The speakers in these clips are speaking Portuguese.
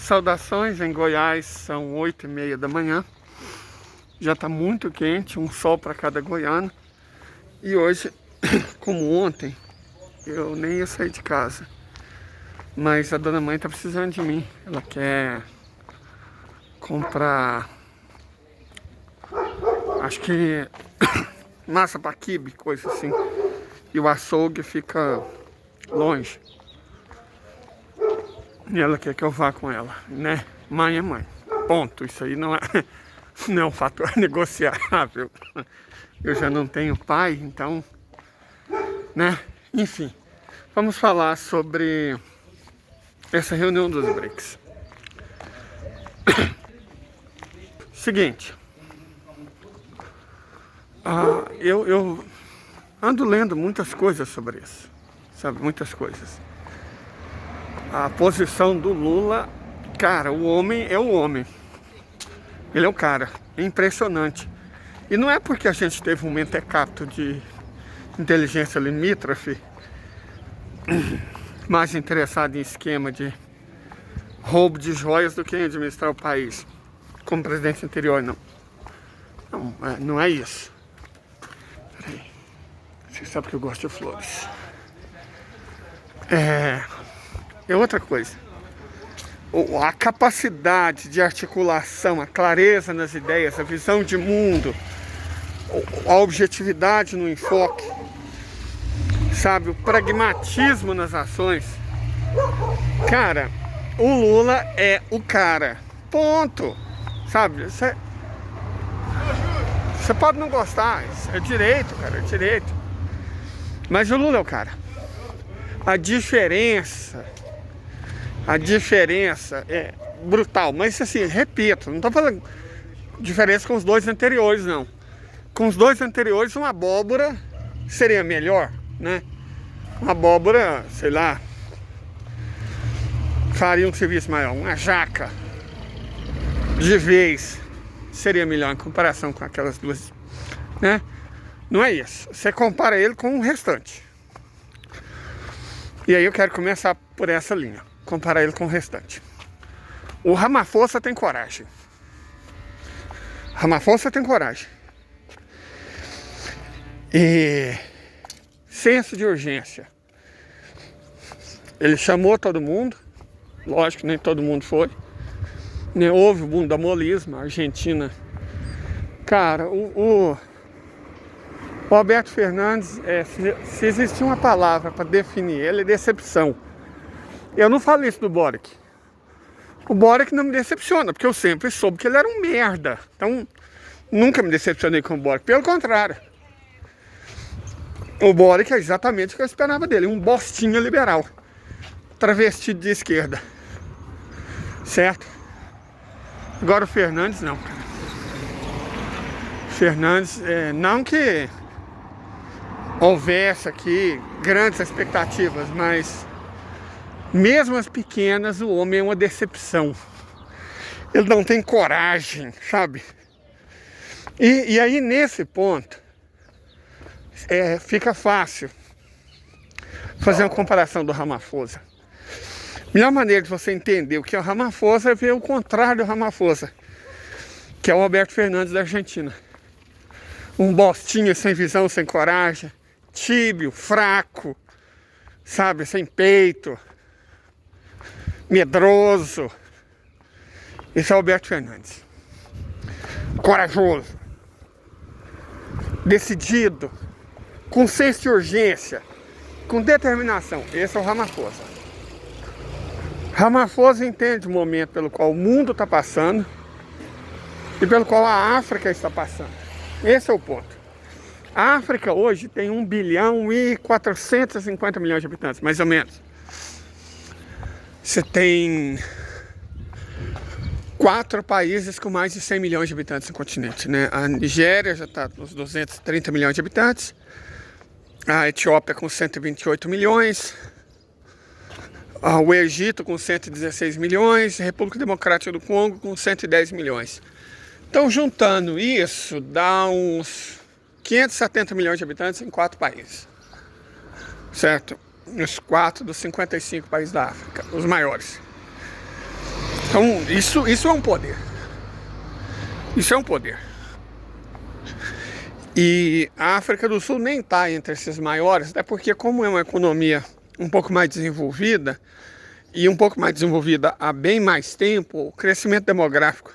Saudações, em Goiás são 8h30 da manhã. Já está muito quente, um sol para cada goiano. E hoje, como ontem, eu nem ia sair de casa. Mas a dona mãe está precisando de mim. Ela quer comprar, acho que massa para quibe, coisa assim. E o açougue fica longe. E ela quer que eu vá com ela, né? Mãe é mãe. Ponto. Isso aí não é um fator negociável. Eu já não tenho pai, então, né? Enfim, vamos falar sobre essa reunião dos BRICS. Seguinte, eu ando lendo muitas coisas sobre isso, sabe? Muitas coisas. A posição do Lula, cara, o homem é o homem. Ele é o cara, é impressionante. E não é porque a gente teve um mentecapto de inteligência limítrofe, mais interessado em esquema de roubo de joias do que em administrar o país, como presidente anterior, não. Não é isso. Peraí. Você sabe que eu gosto de flores. É outra coisa. A capacidade de articulação, a clareza nas ideias, a visão de mundo, a objetividade no enfoque, sabe, o pragmatismo nas ações. Cara, o Lula é o cara. Ponto. Sabe? Você pode não gostar, isso é direito, cara, é direito. Mas o Lula é o cara. A diferença é brutal. Mas assim, repito, não tô falando diferença com os dois anteriores, não. Com os dois anteriores, uma abóbora seria melhor, né? Uma abóbora, sei lá, faria um serviço maior. Uma jaca de vez seria melhor em comparação com aquelas duas, né? Não é isso. Você compara ele com o restante. E aí eu quero começar por essa linha. Comparar ele com o restante. O Ramaphosa tem coragem. Ramaphosa tem coragem. E senso de urgência. Ele chamou todo mundo. Lógico que nem todo mundo foi. Né? Houve o bundamolismo. A Argentina. Cara, o Alberto Fernandes, se existir uma palavra para definir ele, é decepção. Eu não falo isso do Boric. O Boric não me decepciona, porque eu sempre soube que ele era um merda. Então, nunca me decepcionei com o Boric. Pelo contrário. O Boric é exatamente o que eu esperava dele. Um bostinha liberal. Travestido de esquerda. Certo? Agora o Fernandes não, cara. Fernandes, não que houvesse aqui grandes expectativas, mas mesmo as pequenas, o homem é uma decepção. Ele não tem coragem, sabe? E aí, nesse ponto, fica fácil fazer uma comparação do Ramaphosa. A melhor maneira de você entender o que é o Ramaphosa é ver o contrário do Ramaphosa, que é o Alberto Fernandes da Argentina. Um bostinho sem visão, sem coragem, tíbio, fraco, sabe, sem peito, medroso. Esse é o Alberto Fernandes. Corajoso, decidido, com senso de urgência, com determinação. Esse é o Ramaphosa. Ramaphosa entende o momento pelo qual o mundo está passando e pelo qual a África está passando. Esse é o ponto. A África hoje tem 1.450 bilhões de habitantes, mais ou menos. Você tem 4 países com mais de 100 milhões de habitantes no continente, né? A Nigéria já está nos 230 milhões de habitantes. A Etiópia com 128 milhões. O Egito com 116 milhões. A República Democrática do Congo com 110 milhões. Então, juntando isso, dá uns 570 milhões de habitantes em 4 países. Certo? Os 4 dos 55 países da África, os maiores. Então, isso é um poder. Isso é um poder. E a África do Sul nem está entre esses maiores, até porque como é uma economia um pouco mais desenvolvida, e um pouco mais desenvolvida há bem mais tempo, o crescimento demográfico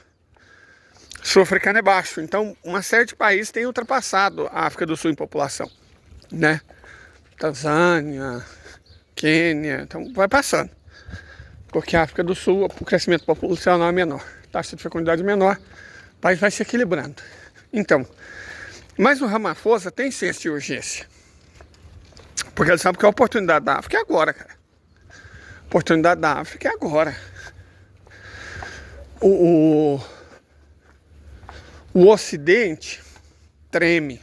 sul-africano é baixo. Então, uma série de países tem ultrapassado a África do Sul em população, né? Tanzânia, Quênia, então vai passando. Porque a África do Sul, o crescimento populacional é menor, taxa de fecundidade menor, o país vai se equilibrando. Então, mas o Ramaphosa tem senso de urgência. Porque ele sabe que a oportunidade da África é agora, cara. A oportunidade da África é agora. O Ocidente treme.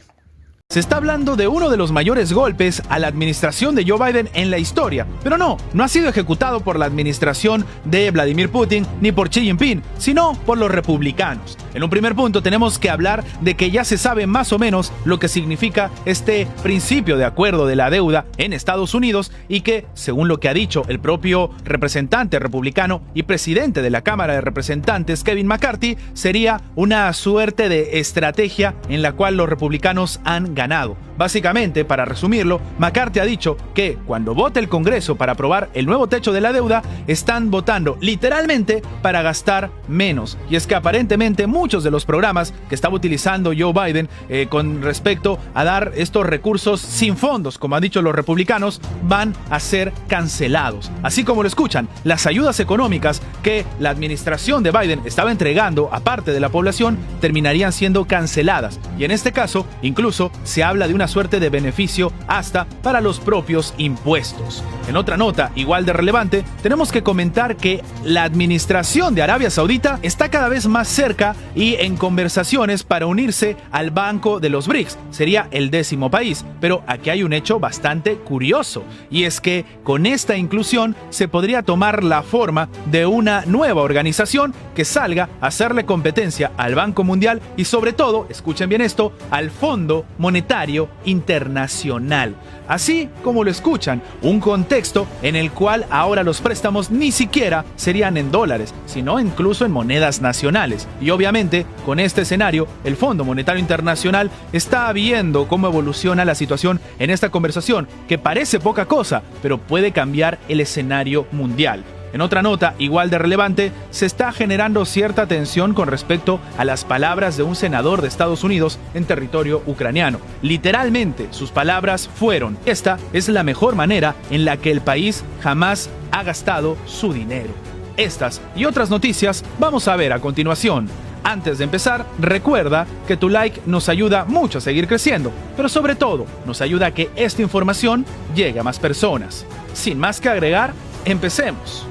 Se está hablando de uno de los mayores golpes a la administración de Joe Biden en la historia, pero no ha sido ejecutado por la administración de Vladimir Putin ni por Xi Jinping, sino por los republicanos. En un primer punto tenemos que hablar de que ya se sabe más o menos lo que significa este principio de acuerdo de la deuda en Estados Unidos y que, según lo que ha dicho el propio representante republicano y presidente de la Cámara de Representantes, Kevin McCarthy, sería una suerte de estrategia en la cual los republicanos han ganado. Básicamente, para resumirlo, McCarthy ha dicho que cuando vote el Congreso para aprobar el nuevo techo de la deuda, están votando literalmente para gastar menos. Y es que aparentemente muchos de los programas que estaba utilizando Joe Biden con respecto a dar estos recursos sin fondos, como han dicho los republicanos, van a ser cancelados. Así como lo escuchan, las ayudas económicas que la administración de Biden estaba entregando a parte de la población terminarían siendo canceladas. Y en este caso, incluso se habla de una suerte de beneficio hasta para los propios impuestos. En otra nota igual de relevante, tenemos que comentar que la administración de Arabia Saudita está cada vez más cerca y en conversaciones para unirse al Banco de los BRICS. Sería el 10º país, pero aquí hay un hecho bastante curioso, y es que con esta inclusión se podría tomar la forma de una nueva organización que salga a hacerle competencia al Banco Mundial y sobre todo, escuchen bien esto, al Fondo Monetario Internacional. Así como lo escuchan, un contexto en el cual ahora los préstamos ni siquiera serían en dólares, sino incluso en monedas nacionales. Y obviamente, con este escenario, el Fondo Monetario Internacional está viendo cómo evoluciona la situación en esta conversación, que parece poca cosa, pero puede cambiar el escenario mundial. En otra nota, igual de relevante, se está generando cierta tensión con respecto a las palabras de un senador de Estados Unidos en territorio ucraniano. Literalmente, sus palabras fueron: esta es la mejor manera en la que el país jamás ha gastado su dinero. Estas y otras noticias vamos a ver a continuación. Antes de empezar, recuerda que tu like nos ayuda mucho a seguir creciendo, pero sobre todo, nos ayuda a que esta información llegue a más personas. Sin más que agregar, empecemos.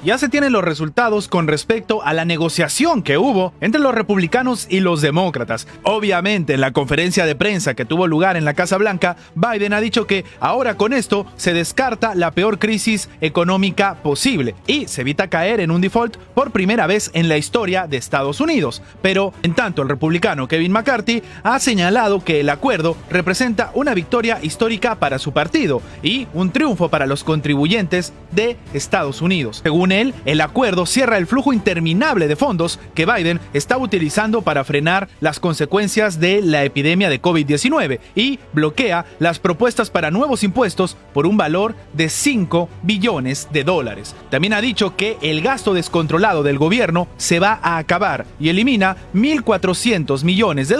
Ya se tienen los resultados con respecto a la negociación que hubo entre los republicanos y los demócratas. Obviamente, en la conferencia de prensa que tuvo lugar en la Casa Blanca, Biden ha dicho que ahora con esto se descarta la peor crisis económica posible y se evita caer en un default por primera vez en la historia de Estados Unidos. Pero, en tanto, el republicano Kevin McCarthy ha señalado que el acuerdo representa una victoria histórica para su partido y un triunfo para los contribuyentes de Estados Unidos. Según él, el acuerdo cierra el flujo interminable de fondos que Biden está utilizando para frenar las consecuencias de la epidemia de COVID-19 y bloquea las propuestas para nuevos impuestos por un valor de $5 billones. También ha dicho que el gasto descontrolado del gobierno se va a acabar y elimina $1.400 millones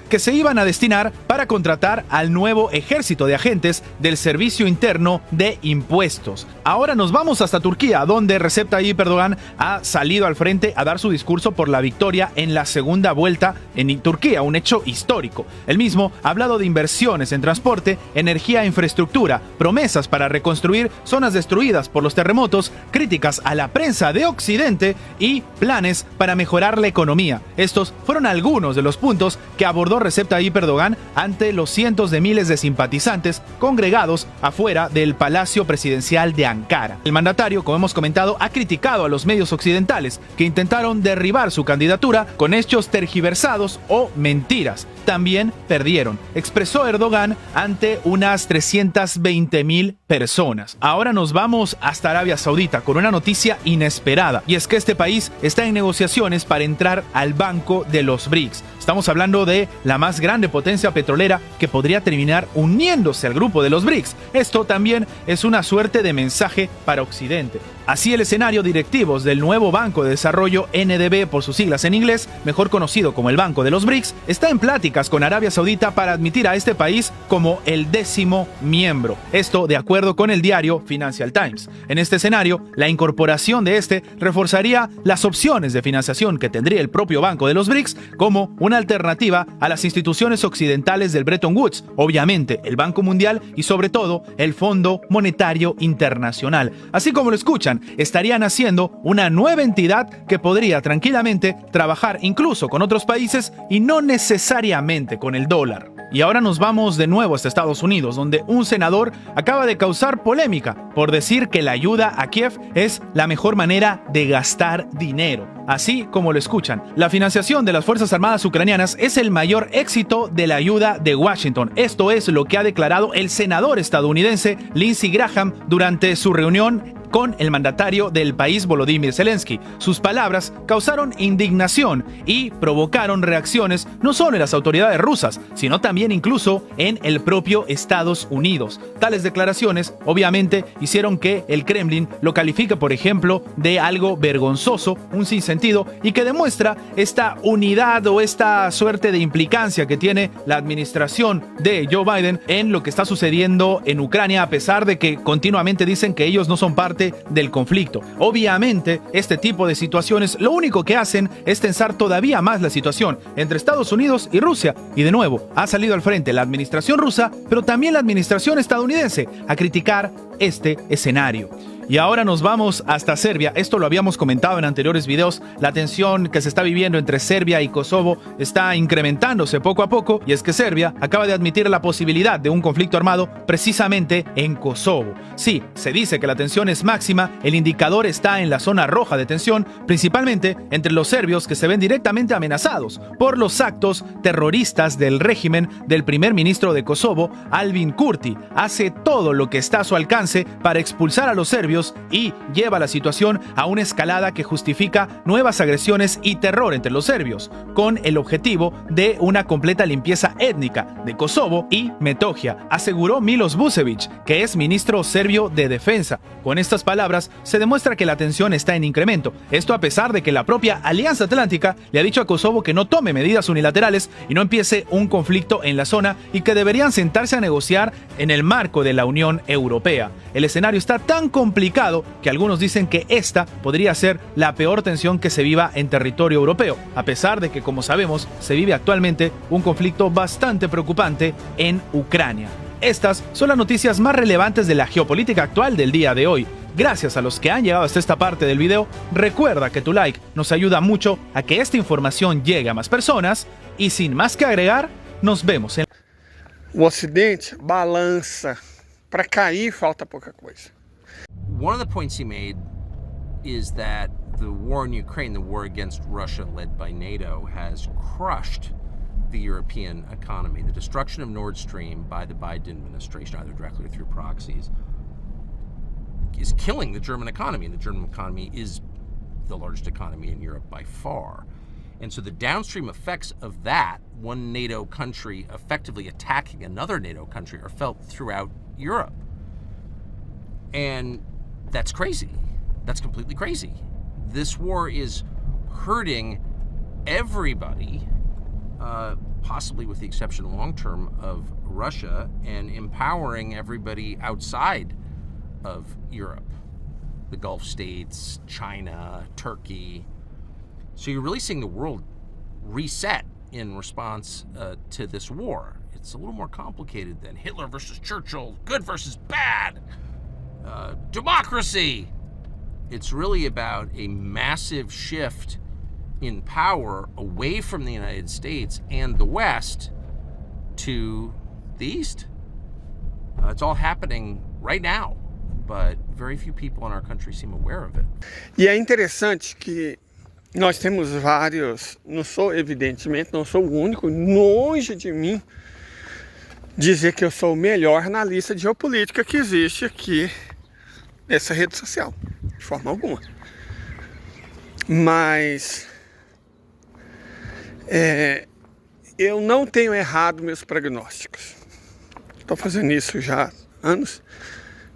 que se iban a destinar para contratar al nuevo ejército de agentes del Servicio Interno de Impuestos. Ahora nos vamos hasta Turquía, donde Recep Tayyip Erdogan ha salido al frente a dar su discurso por la victoria en la segunda vuelta en Turquía, un hecho histórico. Él mismo ha hablado de inversiones en transporte, energía e infraestructura, promesas para reconstruir zonas destruidas por los terremotos, críticas a la prensa de Occidente y planes para mejorar la economía. Estos fueron algunos de los puntos que abordó Recep Tayyip Erdogan ante los cientos de miles de simpatizantes congregados afuera del Palacio Presidencial de Ankara. El mandatario, como hemos comentado, ha ha criticado a los medios occidentales que intentaron derribar su candidatura con hechos tergiversados o mentiras. También perdieron, expresó Erdogan ante unas 320.000 personas. Ahora nos vamos hasta Arabia Saudita con una noticia inesperada, y es que este país está en negociaciones para entrar al Banco de los BRICS. Estamos hablando de la más grande potencia petrolera que podría terminar uniéndose al grupo de los BRICS. Esto también es una suerte de mensaje para Occidente. Así, el escenario directivos del nuevo Banco de Desarrollo NDB por sus siglas en inglés, mejor conocido como el Banco de los BRICS, está en pláticas con Arabia Saudita para admitir a este país como el 10º miembro. Esto de acuerdo con el diario Financial Times. En este escenario, la incorporación de este reforzaría las opciones de financiación que tendría el propio Banco de los BRICS como una alternativa a las instituciones occidentales del Bretton Woods, obviamente el Banco Mundial y sobre todo el Fondo Monetario Internacional. Así como lo escuchan, estarían haciendo una nueva entidad que podría tranquilamente trabajar incluso con otros países y no necesariamente con el dólar. Y ahora nos vamos de nuevo hasta Estados Unidos, donde un senador acaba de causar polémica por decir que la ayuda a Kiev es la mejor manera de gastar dinero. Así como lo escuchan, la financiación de las Fuerzas Armadas ucranianas es el mayor éxito de la ayuda de Washington. Esto es lo que ha declarado el senador estadounidense Lindsey Graham durante su reunión con el mandatario del país, Volodymyr Zelensky. Sus palabras causaron indignación y provocaron reacciones no solo en las autoridades rusas, sino también incluso en el propio Estados Unidos. Tales declaraciones obviamente hicieron que el Kremlin lo califique, por ejemplo, de algo vergonzoso, un sinsentido, y que demuestra esta unidad o esta suerte de implicancia que tiene la administración de Joe Biden en lo que está sucediendo en Ucrania, a pesar de que continuamente dicen que ellos no son parte del conflicto. Obviamente, este tipo de situaciones lo único que hacen es tensar todavía más la situación entre Estados Unidos y Rusia. Y de nuevo, ha salido al frente la administración rusa, pero también la administración estadounidense a criticar este escenario. Y ahora nos vamos hasta Serbia. Esto lo habíamos comentado en anteriores videos. La tensión que se está viviendo entre Serbia y Kosovo está incrementándose poco a poco, y es que Serbia acaba de admitir la posibilidad de un conflicto armado precisamente en Kosovo. Sí, se dice que la tensión es máxima, el indicador está en la zona roja de tensión, principalmente entre los serbios que se ven directamente amenazados por los actos terroristas del régimen del primer ministro de Kosovo, Albin Kurti. Hace todo lo que está a su alcance para expulsar a los serbios y lleva la situación a una escalada que justifica nuevas agresiones y terror entre los serbios, con el objetivo de una completa limpieza étnica de Kosovo y Metohija, aseguró Milos Vučević, que es ministro serbio de defensa. Con estas palabras se demuestra que la tensión está en incremento, esto a pesar de que la propia Alianza Atlántica le ha dicho a Kosovo que no tome medidas unilaterales y no empiece un conflicto en la zona, y que deberían sentarse a negociar en el marco de la Unión Europea. El escenario está tan complicado que algunos dicen que esta podría ser la peor tensión que se viva en territorio europeo, a pesar de que, como sabemos, se vive actualmente un conflicto bastante preocupante en Ucrania. Estas son las noticias más relevantes de la geopolítica actual del día de hoy. Gracias a los que han llegado hasta esta parte del video. Recuerda que tu like nos ayuda mucho a que esta información llegue a más personas, y sin más que agregar, nos vemos en... O Ocidente balança. Para cair falta pouca coisa. One of the points he made is that the war in Ukraine, the war against Russia led by NATO, has crushed the European economy. The destruction of Nord Stream by the Biden administration, either directly or through proxies, is killing the German economy. And the German economy is the largest economy in Europe by far. And so the downstream effects of that, one NATO country effectively attacking another NATO country, are felt throughout Europe. And that's crazy. That's completely crazy. This war is hurting everybody, possibly with the exception long-term of Russia, and empowering everybody outside of Europe. The Gulf states, China, Turkey. So you're really seeing the world reset in response to this war. It's a little more complicated than Hitler versus Churchill, good versus bad. Democracy. It's really about a massive shift in power away from the United States and the West to the East. It's all happening right now. but very few people in our country seem aware of it. E é interessante que nós temos vários, evidentemente, não sou o único, longe de mim dizer que eu sou o melhor analista de geopolítica que existe aqui nessa rede social, de forma alguma. Mas eu não tenho errado meus prognósticos. Estou fazendo isso já há anos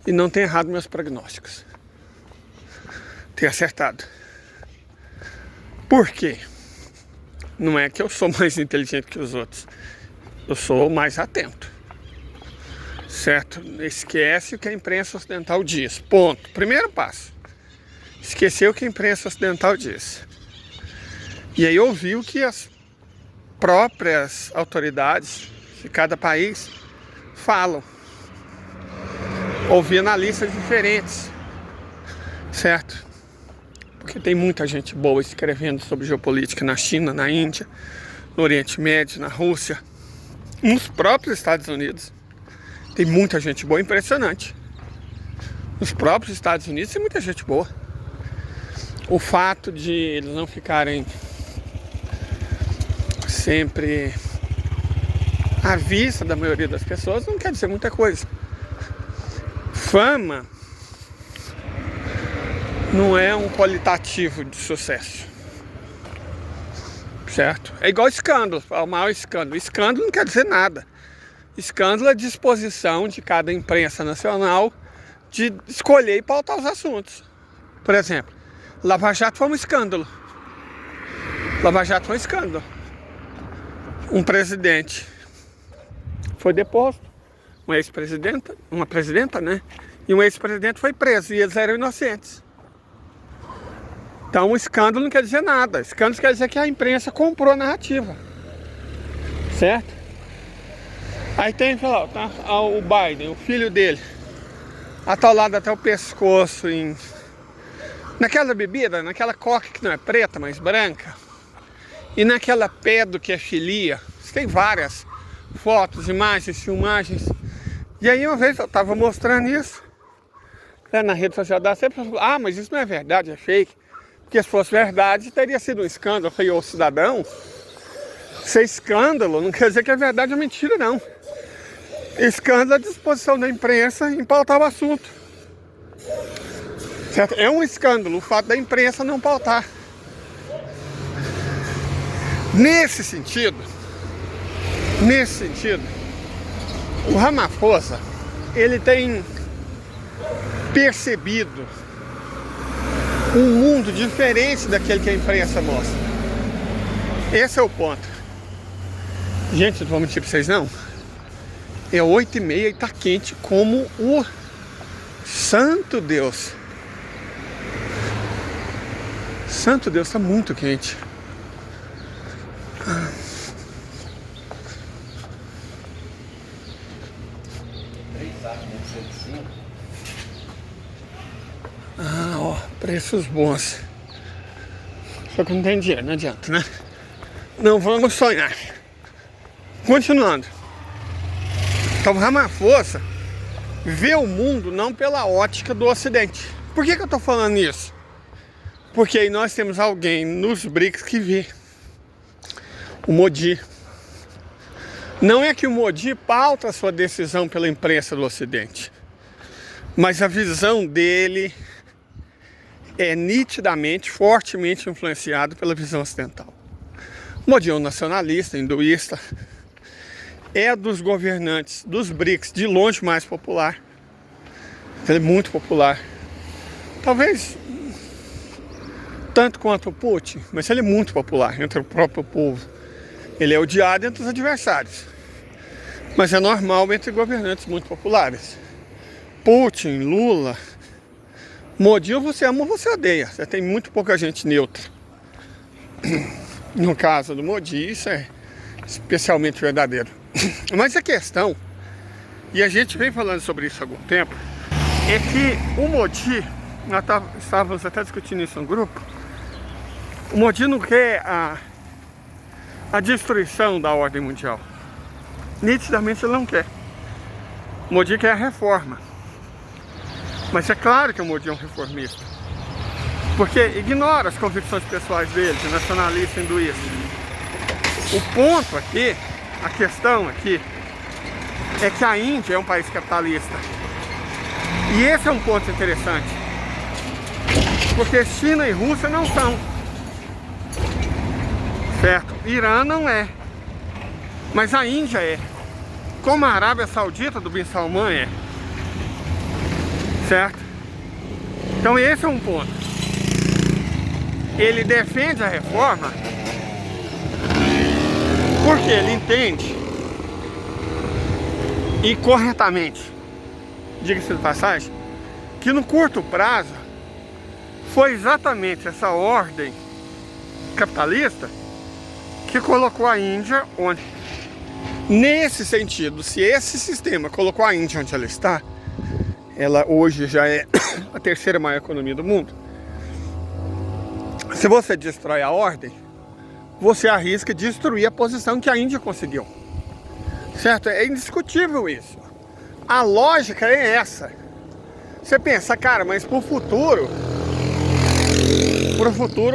e não tenho errado meus prognósticos. Tenho acertado. Por quê? Não é que eu sou mais inteligente que os outros. Eu sou mais atento. Certo? Esquece o que a imprensa ocidental diz. Ponto. Primeiro passo. Esqueceu o que a imprensa ocidental diz. E aí ouviu que as próprias autoridades de cada país falam. Ouvi analistas diferentes. Certo? Porque tem muita gente boa escrevendo sobre geopolítica na China, na Índia, no Oriente Médio, na Rússia, nos próprios Estados Unidos. Tem muita gente boa, impressionante. Nos próprios Estados Unidos tem muita gente boa. O fato de eles não ficarem sempre à vista da maioria das pessoas não quer dizer muita coisa. Fama não é um qualitativo de sucesso, certo? É igual escândalo, o maior escândalo. Escândalo não quer dizer nada. Escândalo é a disposição de cada imprensa nacional de escolher e pautar os assuntos. Por exemplo, Lava Jato foi um escândalo. Lava Jato foi um escândalo. Um presidente foi deposto, uma presidenta, né? E um ex-presidente foi preso e eles eram inocentes. Então, um escândalo não quer dizer nada. Escândalo quer dizer que a imprensa comprou a narrativa. Certo? Aí tem, tá, o Biden, o filho dele, atolado até o pescoço naquela bebida, naquela coca que não é preta, mas branca. E naquela pedo que é filia. Tem várias fotos, imagens, filmagens. E aí uma vez eu tava mostrando isso na rede social da sempre falou, mas isso não é verdade, é fake. Porque se fosse verdade, teria sido um escândalo. Eu falei, ô cidadão, ser escândalo não quer dizer que é verdade ou mentira, não. Escândalo é a disposição da imprensa em pautar o assunto. Certo? É um escândalo o fato da imprensa não pautar. Nesse sentido, o Ramaphosa, ele tem percebido um mundo diferente daquele que a imprensa mostra. Esse é o ponto. Gente, não vou mentir pra vocês não. É 8h30 e tá quente como o santo Deus. Santo Deus, tá muito quente. Preços bons. Só que não tem dinheiro, não adianta, né? Não vamos sonhar. Continuando. Então, Ramaphosa vê o mundo não pela ótica do Ocidente. Por que eu tô falando isso? Porque aí nós temos alguém nos BRICS que vê. O Modi. Não é que o Modi pauta a sua decisão pela imprensa do Ocidente, mas a visão dele é nitidamente, fortemente influenciado pela visão ocidental. O Modi é um nacionalista, hinduísta, é dos governantes dos BRICS de longe mais popular. Ele é muito popular. Talvez tanto quanto o Putin, mas ele é muito popular entre o próprio povo. Ele é odiado entre os adversários, mas é normal entre governantes muito populares. Putin, Lula, Modi, ou você ama ou você odeia. Você tem muito pouca gente neutra. No caso do Modi, isso é especialmente verdadeiro. Mas a questão, e a gente vem falando sobre isso há algum tempo, é que o Modi, nós estávamos até discutindo isso no grupo, o Modi não quer a destruição da ordem mundial. Nitidamente ele não quer. O Modi quer a reforma. Mas é claro que o Modi é um reformista, porque ignora as convicções pessoais dele, de nacionalista hinduísta. O ponto aqui, a questão aqui, é que a Índia é um país capitalista. E esse é um ponto interessante, porque China e Rússia não são, certo? Irã não é, mas a Índia é, como a Arábia Saudita do Bin Salman é, certo? Então esse é um ponto. Ele defende a reforma porque ele entende, e corretamente, diga-se de passagem, que no curto prazo foi exatamente essa ordem capitalista que colocou a Índia onde, nesse sentido, se esse sistema colocou a Índia onde ela está, ela hoje já é a terceira maior economia do mundo. Se você destrói a ordem, você arrisca destruir a posição que a Índia conseguiu, certo? É indiscutível isso. A lógica é essa. Você pensa, cara, mas pro futuro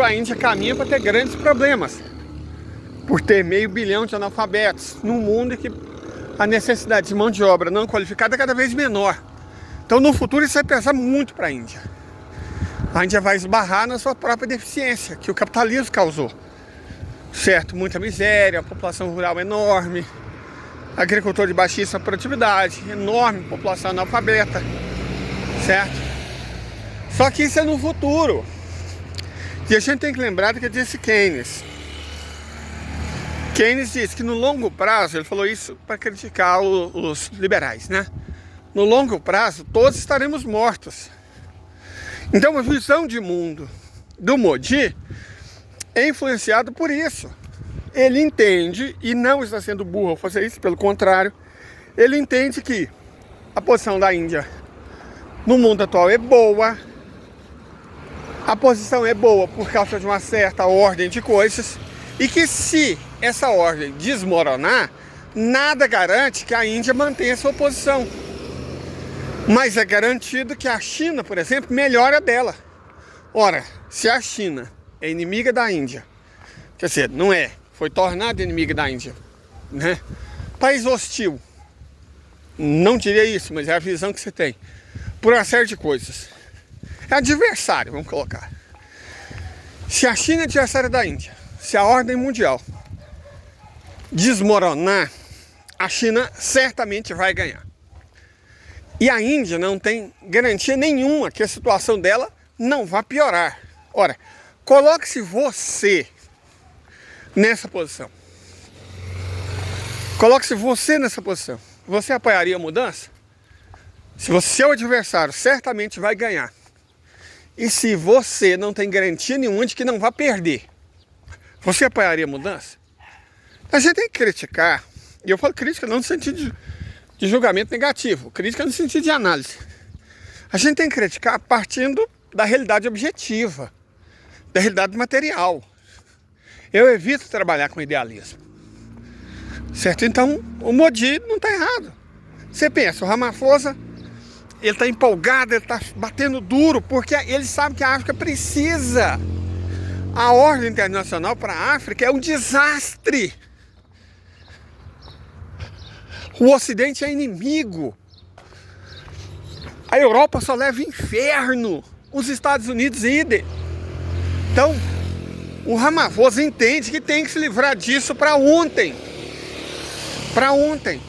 a Índia caminha para ter grandes problemas, por ter 500 milhão de analfabetos num mundo em que a necessidade de mão de obra não qualificada é cada vez menor. Então no futuro isso vai pesar muito para a Índia. A Índia vai esbarrar na sua própria deficiência que o capitalismo causou, certo? Muita miséria, a população rural enorme, agricultor de baixíssima produtividade, enorme população analfabeta, certo? Só que isso é no futuro. E a gente tem que lembrar do que disse Keynes. Keynes disse que no longo prazo, ele falou isso para criticar os liberais, né? No longo prazo, todos estaremos mortos. Então a visão de mundo do Modi é influenciado por isso. Ele entende, e não está sendo burro ao fazer isso, pelo contrário, ele entende que a posição da Índia no mundo atual é boa, a posição é boa por causa de uma certa ordem de coisas, e que se essa ordem desmoronar, nada garante que a Índia mantenha sua posição. Mas é garantido que a China, por exemplo, melhora dela. Ora, se a China é inimiga da Índia, quer dizer, não é, foi tornada inimiga da Índia, né? País hostil, não diria isso, mas é a visão que você tem, por uma série de coisas. É adversário, vamos colocar. Se a China é adversária da Índia, se a ordem mundial desmoronar, a China certamente vai ganhar. E a Índia não tem garantia nenhuma que a situação dela não vá piorar. Ora, coloque-se você nessa posição. Coloque-se você nessa posição. Você apoiaria a mudança? Se você, seu adversário certamente vai ganhar, e se você não tem garantia nenhuma de que não vai perder, você apoiaria a mudança? A gente tem que criticar, e eu falo crítica não no sentido de julgamento negativo, crítica no sentido de análise. A gente tem que criticar partindo da realidade objetiva, da realidade material. Eu evito trabalhar com idealismo, certo? Então o Modi não está errado. Você pensa, o Ramaphosa, ele está empolgado, ele está batendo duro, porque ele sabe que a África precisa. A ordem internacional para a África é um desastre. O Ocidente é inimigo. A Europa só leva inferno. Os Estados Unidos idem. Então, o Ramaphosa entende que tem que se livrar disso para ontem. Para ontem.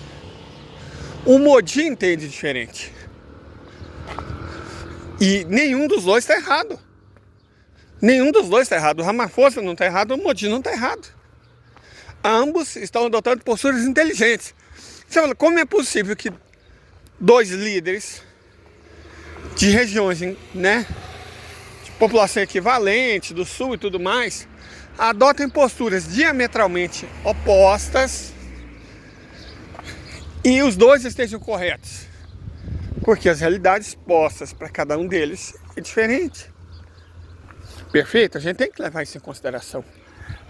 O Modi entende diferente. E nenhum dos dois está errado. Nenhum dos dois está errado. O Ramaphosa não está errado, o Modi não está errado. Ambos estão adotando posturas inteligentes. Você fala, como é possível que dois líderes de regiões, né, de população equivalente, do sul e tudo mais, adotem posturas diametralmente opostas e os dois estejam corretos? Porque as realidades postas para cada um deles é diferente. Perfeito? A gente tem que levar isso em consideração.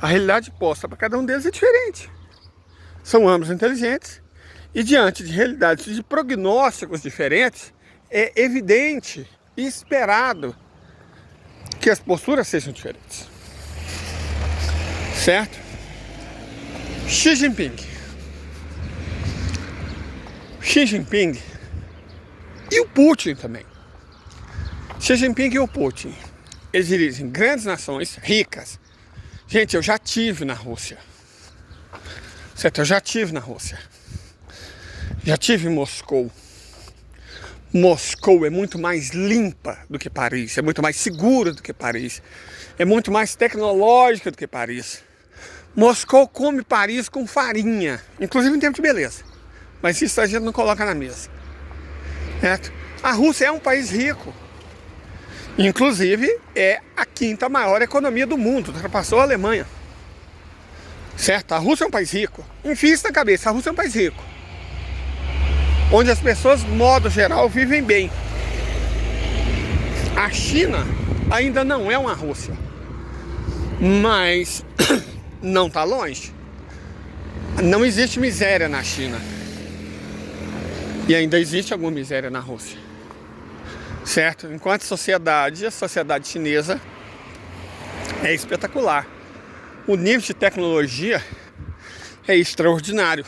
A realidade posta para cada um deles é diferente. São ambos inteligentes. E diante de realidades de prognósticos diferentes, é evidente e esperado que as posturas sejam diferentes. Certo? Xi Jinping e o Putin também. Xi Jinping e o Putin, eles dirigem grandes nações ricas. Gente, eu já tive na Rússia. Certo? Eu já tive na Rússia. Já tive em Moscou. Moscou é muito mais limpa do que Paris, é muito mais segura do que Paris, é muito mais tecnológica do que Paris. Moscou come Paris com farinha, inclusive em termos de beleza, mas isso a gente não coloca na mesa. Certo? A Rússia é um país rico, inclusive é a 5ª maior economia do mundo, ultrapassou a Alemanha. Certo? A Rússia é um país rico, enfia isso na cabeça, a Rússia é um país rico, onde as pessoas, de modo geral, vivem bem. A China ainda não é uma Rússia, mas não está longe. Não existe miséria na China. E ainda existe alguma miséria na Rússia. Certo? Enquanto a sociedade chinesa é espetacular. O nível de tecnologia é extraordinário.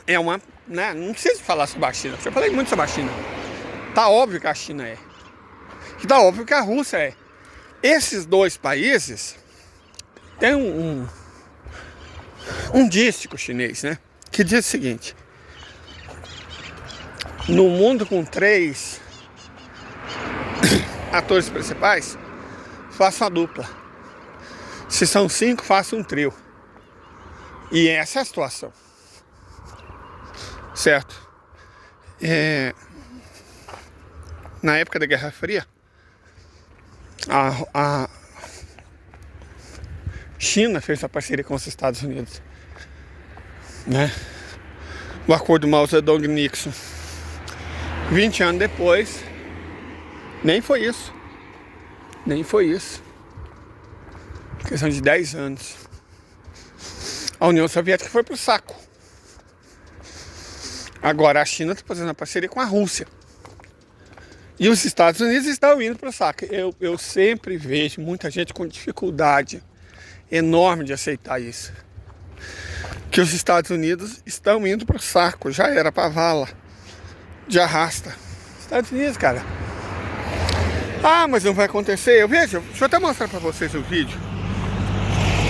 É uma... Né? Não preciso falar sobre a China, eu falei muito sobre a China. Tá óbvio que a China é. E tá óbvio que a Rússia é. Esses dois países tem um dístico chinês, né? Que diz o seguinte: no mundo com 3 atores principais, faça uma dupla. Se são 5, faça um trio. E essa é a situação. Certo? Na época da Guerra Fria, a China fez a parceria com os Estados Unidos, né? O acordo Mao Zedong-Nixon. 20 anos depois, nem foi isso. Questão de 10 anos. A União Soviética foi pro saco. Agora a China está fazendo uma parceria com a Rússia. E os Estados Unidos estão indo para o saco. Eu sempre vejo muita gente com dificuldade enorme de aceitar isso. Que os Estados Unidos estão indo para o saco. Já era para vala. De arrasta. Estados Unidos, cara. Ah, mas não vai acontecer. Deixa eu até mostrar para vocês o vídeo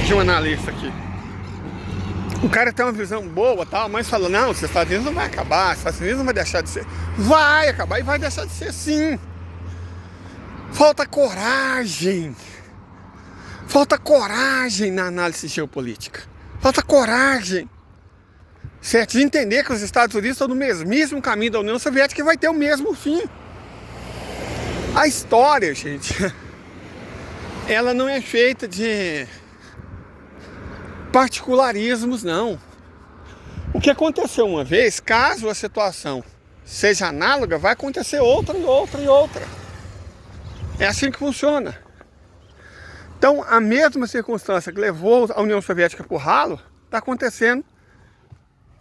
de um analista aqui. O cara tem uma visão boa, tal, mas fala, não, os Estados Unidos não vai acabar, os Estados Unidos não vai deixar de ser. Vai acabar e vai deixar de ser, sim. Falta coragem. Falta coragem na análise geopolítica. Falta coragem. Certo? De entender que os Estados Unidos estão no mesmíssimo caminho da União Soviética e vai ter o mesmo fim. A história, gente, ela não é feita de particularismos, não. O que aconteceu uma vez, caso a situação seja análoga, vai acontecer outra e outra e outra. É assim que funciona. Então, a mesma circunstância que levou a União Soviética para o ralo, está acontecendo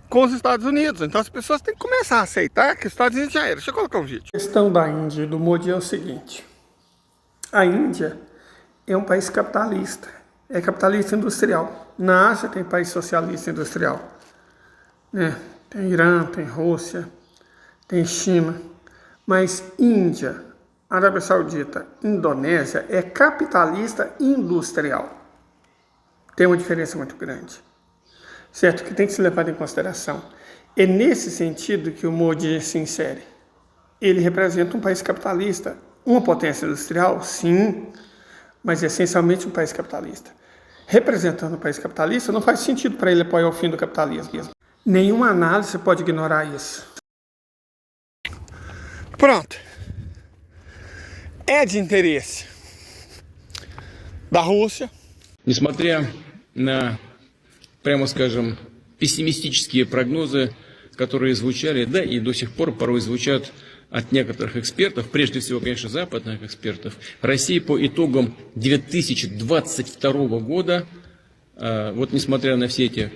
com os Estados Unidos. Então, as pessoas têm que começar a aceitar que os Estados Unidos já era. Deixa eu colocar um vídeo. A questão da Índia e do Modi é o seguinte. A Índia é um país capitalista. É capitalista industrial. Na Ásia tem país socialista industrial, né? Tem Irã, tem Rússia, tem China. Mas Índia, Arábia Saudita, Indonésia é capitalista industrial. Tem uma diferença muito grande. Certo? Que tem que ser levado em consideração. É nesse sentido que o Modi se insere. Ele representa um país capitalista. Uma potência industrial, sim, mas essencialmente um país capitalista. Representando um país capitalista, não faz sentido para ele apoiar o fim do capitalismo. Nenhuma análise pode ignorar isso. Pronto. É de interesse da Rússia. Несмотря на, прямо скажем, пессимистические прогнозы, которые звучали, да и до сих пор порой звучат от некоторых экспертов, прежде всего, конечно, западных экспертов, Россия по итогам 2022 года, вот несмотря на все эти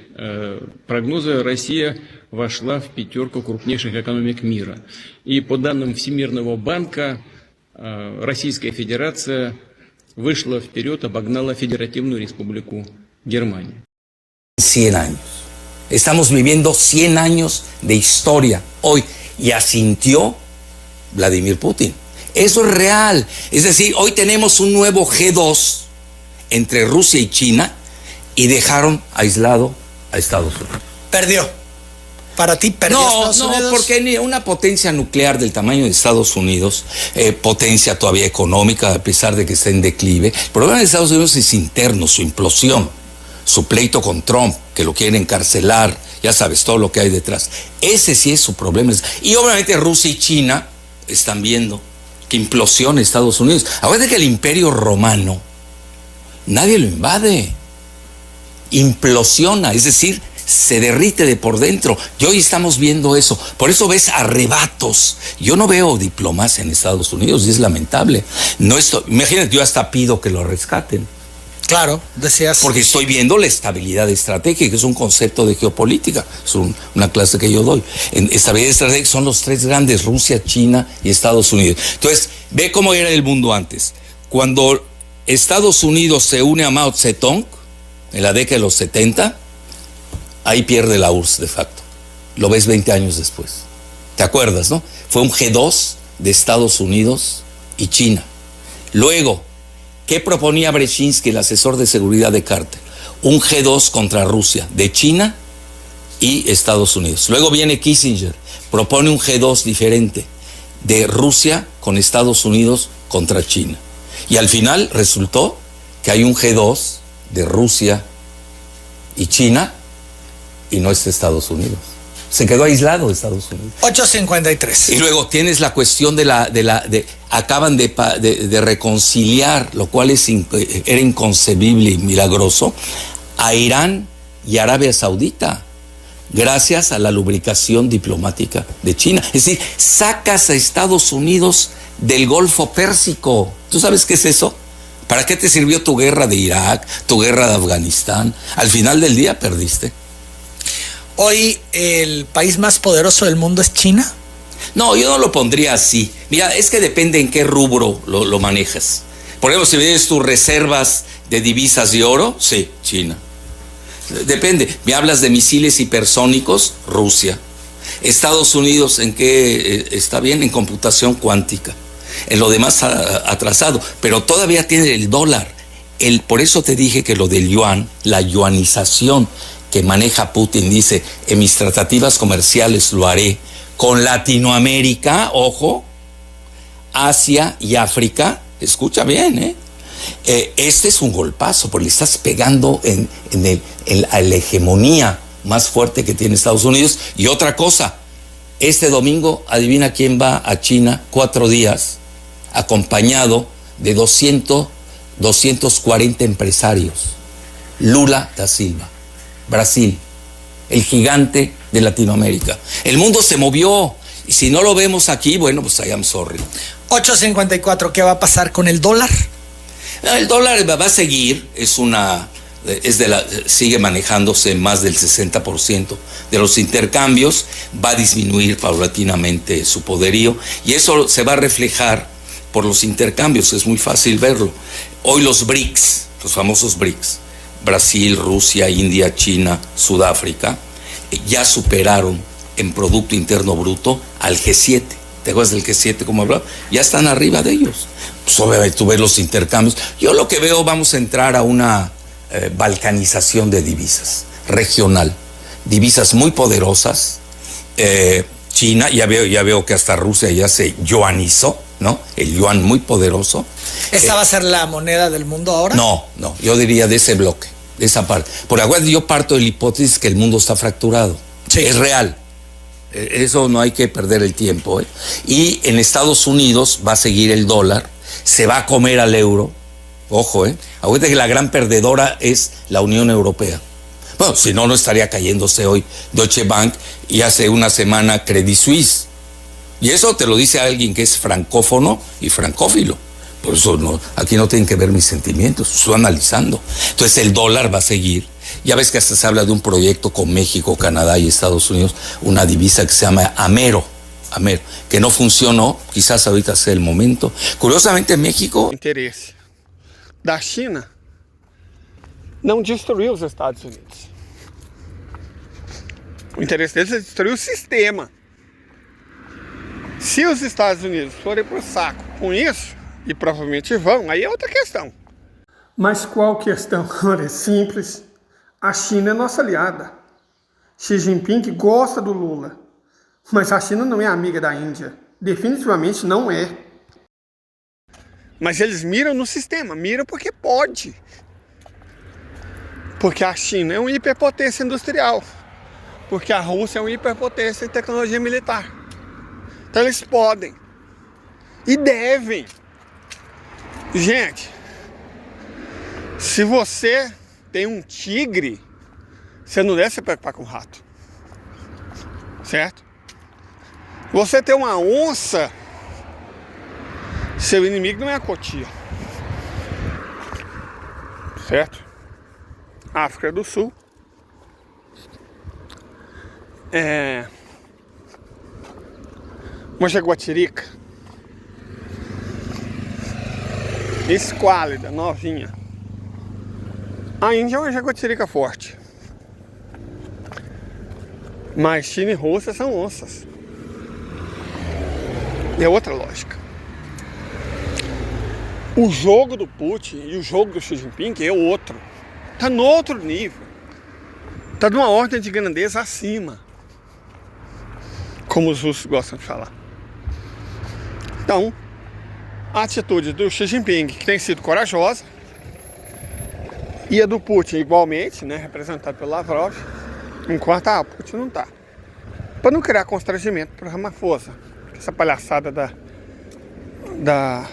прогнозы, Россия вошла в пятерку крупнейших экономик мира. И по данным Всемирного банка, Российская Федерация вышла вперед, обогнала Федеративную Республику Германия. 100 años. Estamos viviendo 100 años de historia hoy y asintió Vladimir Putin. Eso es real. Es decir, hoy tenemos un nuevo G2 entre Rusia y China y dejaron aislado a Estados Unidos. Perdió. Para ti perdió Estados Unidos. No, porque una potencia nuclear del tamaño de Estados Unidos, potencia todavía económica, a pesar de que está en declive. El problema de Estados Unidos es interno, su implosión, su pleito con Trump, que lo quieren encarcelar, ya sabes, todo lo que hay detrás. Ese sí es su problema. Y obviamente Rusia y China están viendo que implosiona Estados Unidos. Acuérdate que el Imperio Romano, nadie lo invade, implosiona, es decir, se derrite de por dentro. Y hoy estamos viendo eso. Por eso ves arrebatos. Yo no veo diplomacia en Estados Unidos y es lamentable. Imagínate, yo hasta pido que lo rescaten. Claro, decías. Porque estoy viendo la estabilidad estratégica, que es un concepto de geopolítica. Es una clase que yo doy. En estabilidad estratégica son los tres grandes: Rusia, China y Estados Unidos. Entonces, ve cómo era el mundo antes. Cuando Estados Unidos se une a Mao Zedong, en la década de los 70, ahí pierde la URSS de facto. Lo ves 20 años después. ¿Te acuerdas, no? Fue un G2 de Estados Unidos y China. Luego, ¿qué proponía Brzezinski, el asesor de seguridad de Carter? Un G2 contra Rusia, de China y Estados Unidos. Luego viene Kissinger, propone un G2 diferente, de Rusia con Estados Unidos contra China. Y al final resultó que hay un G2 de Rusia y China y no es Estados Unidos. Se quedó aislado Estados Unidos. 8:53. Y luego tienes la cuestión acaban de reconciliar, lo cual era inconcebible y milagroso, a Irán y Arabia Saudita, gracias a la lubricación diplomática de China. Es decir, sacas a Estados Unidos del Golfo Pérsico. ¿Tú sabes qué es eso? ¿Para qué te sirvió tu guerra de Irak, tu guerra de Afganistán? Al final del día perdiste. Hoy el país más poderoso del mundo es China. No, yo no lo pondría así. Mira, es que depende en qué rubro lo manejas. Por ejemplo, si ves tus reservas de divisas y oro, sí, China. Depende. Me hablas de misiles hipersónicos, Rusia. Estados Unidos, ¿en qué está bien? En computación cuántica. En lo demás atrasado. Pero todavía tiene el dólar. Por eso te dije que lo del yuan, la yuanización que maneja Putin, dice, en mis tratativas comerciales lo haré con Latinoamérica, ojo, Asia y África. Escucha bien, este es un golpazo, porque le estás pegando en la hegemonía más fuerte que tiene Estados Unidos. Y otra cosa, este domingo, adivina quién va a China 4 días, acompañado de 240 empresarios. Lula da Silva, Brasil, el gigante de Latinoamérica. El mundo se movió, y si no lo vemos aquí, bueno, pues I am sorry. 8:54, ¿qué va a pasar con el dólar? El dólar va a seguir, sigue manejándose más del 60% de los intercambios, va a disminuir paulatinamente su poderío, y eso se va a reflejar por los intercambios, es muy fácil verlo. Hoy los BRICS, los famosos BRICS, Brasil, Rusia, India, China, Sudáfrica, ya superaron en Producto Interno Bruto al G7. ¿Te acuerdas del G7 como hablaba? Ya están arriba de ellos. Pues obviamente tú ves los intercambios. Yo lo que veo, vamos a entrar a una balcanización de divisas, regional. Divisas muy poderosas. China, ya veo que hasta Rusia ya se yuanizó, ¿no? El yuan muy poderoso. ¿Esa va a ser la moneda del mundo ahora? No, yo diría de ese bloque, de esa parte. Por acuérdate, yo parto de la hipótesis que el mundo está fracturado. Sí. Es real. Eso no hay que perder el tiempo, Y en Estados Unidos va a seguir el dólar, se va a comer al euro. Ojo, Acuérdate que la gran perdedora es la Unión Europea. Bueno, si no, no estaría cayéndose hoy Deutsche Bank y hace una semana Credit Suisse. Y eso te lo dice alguien que es francófono y francófilo. Por eso aquí no tienen que ver mis sentimientos, estoy analizando. Entonces el dólar va a seguir. Ya ves que hasta se habla de un proyecto con México, Canadá y Estados Unidos, una divisa que se llama Amero, que no funcionó, quizás ahorita sea el momento. Curiosamente México... Interesse da China não destruir os Estados Unidos. O interesse deles é destruir o sistema. Se os Estados Unidos forem pro saco com isso, e provavelmente vão, aí é outra questão. Mas qual questão? Olha, é simples. A China é nossa aliada. Xi Jinping gosta do Lula. Mas a China não é amiga da Índia. Definitivamente não é. Mas eles miram no sistema. Miram porque pode. Porque a China é uma hiperpotência industrial. Porque a Rússia é uma hiperpotência em tecnologia militar. Então eles podem. E devem. Gente, se você tem um tigre, você não deve se preocupar com o rato. Certo? Você tem uma onça, seu inimigo não é a cotia. Certo? África do Sul. Uma jaguatirica. Esquálida, novinha. A Índia é uma jaguatirica forte. Mas China e Rússia são onças. É outra lógica. O jogo do Putin e o jogo do Xi Jinping é outro. Está no outro nível. Está numa ordem de grandeza acima. Como os russos gostam de falar. Então, a atitude do Xi Jinping, que tem sido corajosa, e a do Putin igualmente, né, representado pelo Lavrov, enquanto o Putin não está. Para não criar constrangimento para Ramaphosa. Essa palhaçada da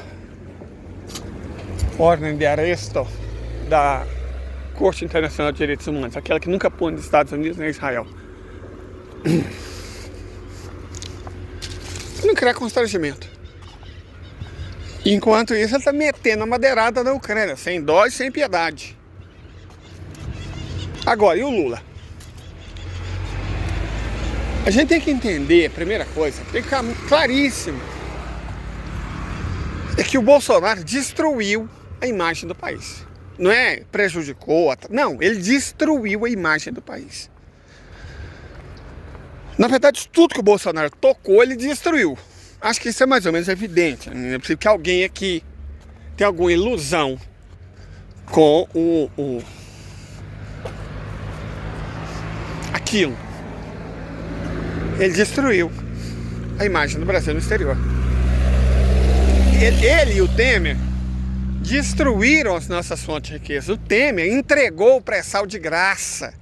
ordem de arresto da Corte Internacional de Direitos Humanos, aquela que nunca põe nos Estados Unidos nem Israel. Para não criar constrangimento. Enquanto isso, ele está metendo a madeirada na Ucrânia, sem dó e sem piedade. Agora, e o Lula? A gente tem que entender, a primeira coisa, tem que ficar claríssimo, é que o Bolsonaro destruiu a imagem do país. Não é prejudicou, não, ele destruiu a imagem do país. Na verdade, tudo que o Bolsonaro tocou, ele destruiu. Acho que isso é mais ou menos evidente. Não é possível que alguém aqui tenha alguma ilusão com aquilo. Ele destruiu a imagem do Brasil no exterior. Ele e o Temer destruíram as nossas fontes de riqueza. O Temer entregou o pré-sal de graça.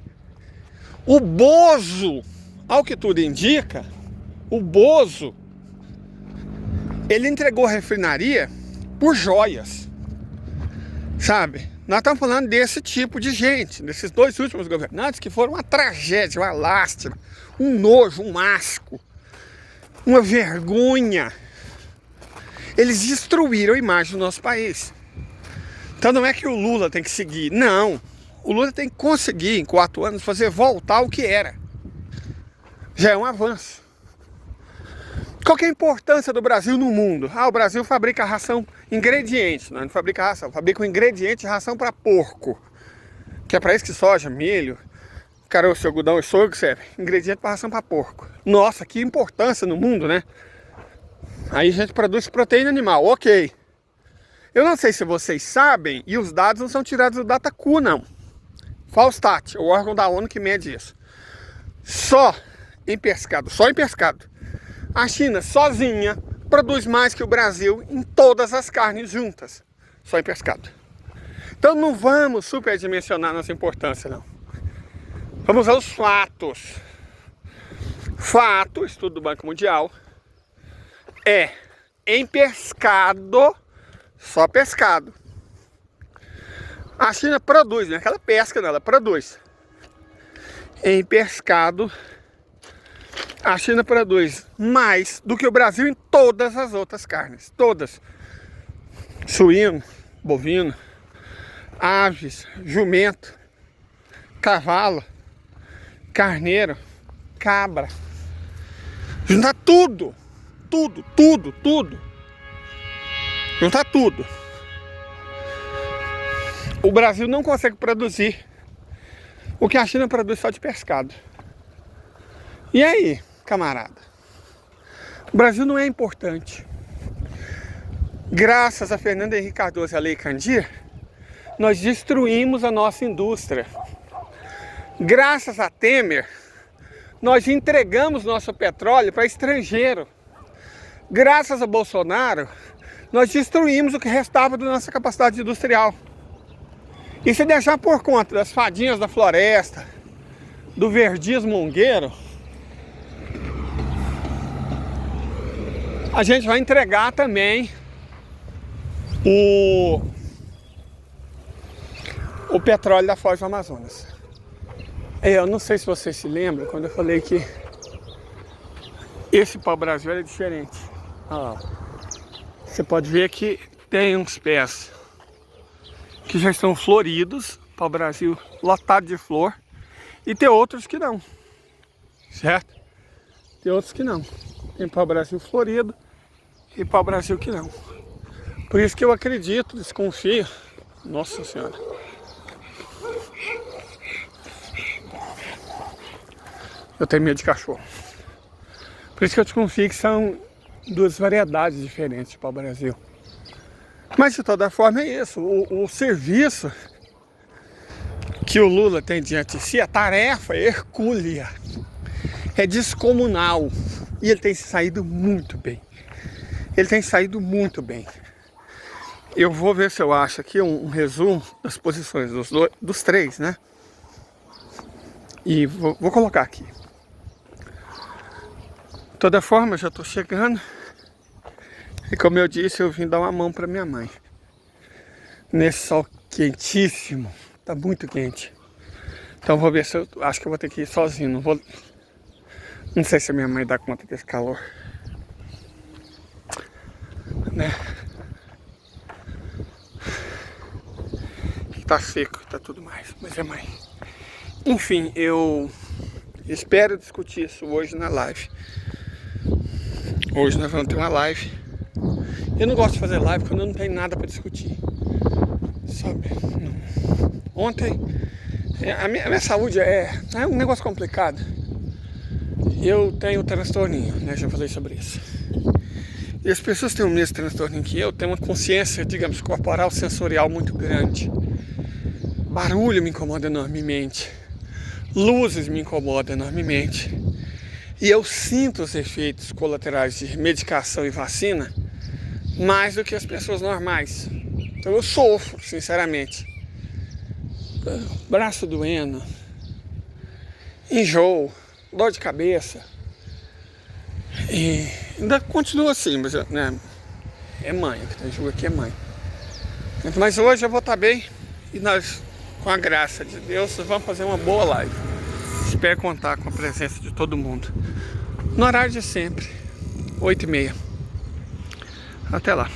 O Bozo, ao que tudo indica, o Bozo, ele entregou a refinaria por joias. Sabe? Nós estamos falando desse tipo de gente, desses dois últimos governantes que foram uma tragédia, uma lástima, um nojo, um asco, uma vergonha. Eles destruíram a imagem do nosso país. Então não é que o Lula tem que seguir, não. O Lula tem que conseguir, em 4 anos, fazer voltar ao que era. Já é um avanço. Qual que é a importância do Brasil no mundo? O Brasil fabrica ração, ingredientes, não fabrica ração, fabrica um ingrediente de ração para porco. Que é para isso que soja, milho, caroço, algodão e soja serve. Ingrediente para ração para porco. Nossa, que importância no mundo, né? Aí a gente produz proteína animal, ok. Eu não sei se vocês sabem, e os dados não são tirados do Dataku, não. Falstat, o órgão da ONU que mede isso. Só em pescado, a China sozinha produz mais que o Brasil em todas as carnes juntas, só em pescado. Então não vamos superdimensionar nossa importância, não. Vamos aos fatos. Fato, estudo do Banco Mundial, em pescado, só pescado. A China produz, não é aquela pesca, não, ela produz. Em pescado, a China produz mais do que o Brasil em todas as outras carnes. Todas. suíno, bovino, aves, jumento, cavalo, carneiro, cabra. Juntar tudo, tudo. Juntar tudo. O Brasil não consegue produzir o que a China produz só de pescado. E aí, camarada? O Brasil não é importante. Graças a Fernando Henrique Cardoso e a Lei Candir, nós destruímos a nossa indústria. Graças a Temer, nós entregamos nosso petróleo para estrangeiro. Graças a Bolsonaro, nós destruímos o que restava da nossa capacidade industrial. E se deixar por conta das fadinhas da floresta, do verdismo mongueiro, a gente vai entregar também o petróleo da Foz do Amazonas. Eu não sei se vocês se lembram quando eu falei que esse pau-brasil é diferente. Olha lá. Você pode ver que tem uns pés que já estão floridos, pau-brasil lotado de flor, e tem outros que não, certo? Tem outros que não. Tem pau-brasil florido e pau-brasil que não. Por isso que eu acredito, desconfio. Nossa Senhora. Eu tenho medo de cachorro. Por isso que eu desconfio que são duas variedades diferentes de pau-brasil. Mas de toda forma é isso. O serviço que o Lula tem diante de si, a tarefa é hercúlea, é descomunal. E ele tem saído muito bem. Ele tem saído muito bem. Eu vou ver se eu acho aqui um resumo das posições dos três, né? E vou colocar aqui. De toda forma, eu já estou chegando. E como eu disse, eu vim dar uma mão para minha mãe. Nesse sol quentíssimo. Tá muito quente. Então vou ver se eu... Acho que eu vou ter que ir sozinho. Não sei se a minha mãe dá conta desse calor. Né? Tá seco, tá tudo mais. Mas é mãe. Enfim, eu espero discutir isso hoje na live. Hoje nós vamos ter uma live. Eu não gosto de fazer live quando eu não tenho nada para discutir, sabe? Ontem, a minha saúde é um negócio complicado. Eu tenho transtorninho, né? Já falei sobre isso. E as pessoas que têm o mesmo transtorninho que eu têm uma consciência, digamos, corporal, sensorial muito grande. Barulho me incomoda enormemente. Luzes me incomodam enormemente. E eu sinto os efeitos colaterais de medicação e vacina mais do que as pessoas normais. Então eu sofro, sinceramente. Braço doendo, enjoo, dor de cabeça. E ainda continua assim, mas né, é mãe, o que tem jogo aqui é mãe. Mas hoje eu vou estar bem e nós, com a graça de Deus, vamos fazer uma boa live. Espero contar com a presença de todo mundo. No horário de sempre, 8h30. Até lá.